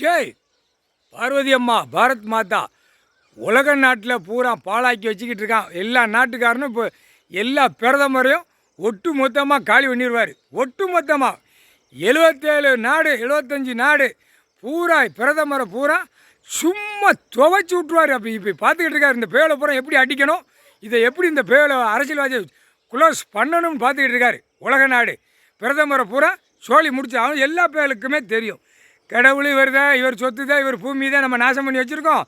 ஷேய் பார்வதி அம்மா பாரத் மாதா உலக நாட்டில் பூரா பாழாக்கி வச்சுக்கிட்டு இருக்கான். எல்லா நாட்டுக்காரனும் இப்போ எல்லா பிரதமரையும் ஒட்டு மொத்தமாக காலி பண்ணிடுவார். ஒட்டு மொத்தமாக 77 நாடு 75 நாடு பூரா பிரதமரை பூரா சும்மா துவைச்சி விட்ருவார். அப்படி இப்போ பார்த்துக்கிட்டு இருக்கார். இந்த பேலை பூரா எப்படி அடிக்கணும், இதை எப்படி இந்த பேலை அரசியல்வாதி குளோஸ் பண்ணணும்னு பார்த்துக்கிட்டு இருக்கார். உலக நாடு பிரதமரை பூரா சோழி முடிச்சு அவன் எல்லா பேலுக்குமே தெரியும். கடவுள் இவர் தான், இவர் சொத்து தான், இவர் பூமி தான் நம்ம நாசம் பண்ணி வச்சுருக்கோம்.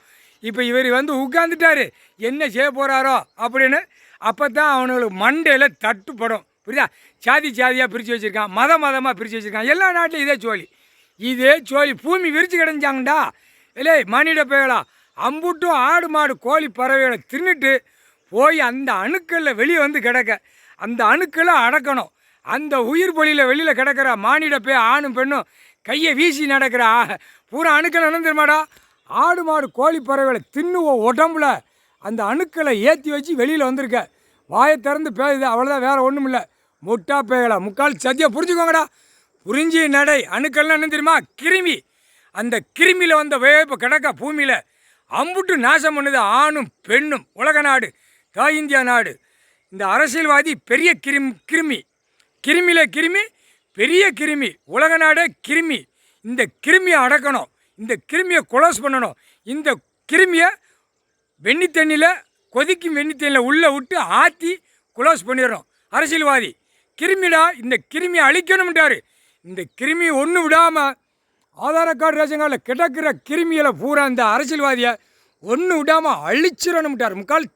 இப்போ இவர் வந்து உட்காந்துட்டார், என்ன செய்ய போகிறாரோ அப்படின்னு. அப்போ தான் அவனுங்களுக்கு மண்டையில் தட்டுப்படும். புரியுதா? சாதி சாதியாக பிரித்து வச்சுருக்கான், மதமாக பிரித்து வச்சுருக்கான். எல்லா நாட்டிலும் இதே சோழி பூமி விரித்து கிடஞ்சாங்கண்டா. இல்லை மனித பேகளா அம்புட்டும் ஆடு மாடு கோழி பறவைகளை தின்னுட்டு போய் அந்த அணுக்களில் வெளியே வந்து கிடக்க, அந்த அணுக்களை அடக்கணும். அந்த உயிர் பொலியில் வெளியில் கிடக்கிற மானிட பே ஆணும் பெண்ணும் கையை வீசி நடக்கிற பூரா அணுக்களை என்ன தெரியுமாடா, ஆடு மாடு கோழி பறவைகளை தின்னுவோம் உடம்புல அந்த அணுக்களை ஏற்றி வச்சு வெளியில் வந்திருக்க. வாயை திறந்து பேயுது, அவ்வளோதான், வேறு ஒன்றும் இல்லை. முட்டா பேயலா முக்கால் சத்தியாக புரிஞ்சுக்கோங்கடா. புரிஞ்சு நடை. அணுக்கள்லாம் என்ன தெரியுமா, கிருமி. அந்த கிருமியில் வந்த வேப்ப கிடக்க பூமியில் அம்புட்டு நாசம் பண்ணுது ஆணும் பெண்ணும். உலக நாடு தாய் இந்தியா நாடு. இந்த அரசியல்வாதி பெரிய கிருமி. கிருமியில் கிருமி, பெரிய கிருமி. உலக நாடே கிருமி. இந்த கிருமியை அடக்கணும், இந்த கிருமியை குளோஸ் பண்ணணும். இந்த கிருமியை வெண்ணி தண்ணியில் கொதிக்கும் வெண்ணி தண்ணியில் உள்ளே விட்டு ஆற்றி குளோஸ் பண்ணிடணும். அரசியல்வாதி கிருமிடா, இந்த கிருமியை அழிக்கணும்ட்டார். இந்த கிருமி ஒன்று விடாமல் ஆதார கார்டு ரேஷன் கார்டில் கிடக்கிற கிருமிகளை பூரா இந்த அரசியல்வாதியை ஒன்று விடாமல் அழிச்சிடணும்ட்டார். முக்கால்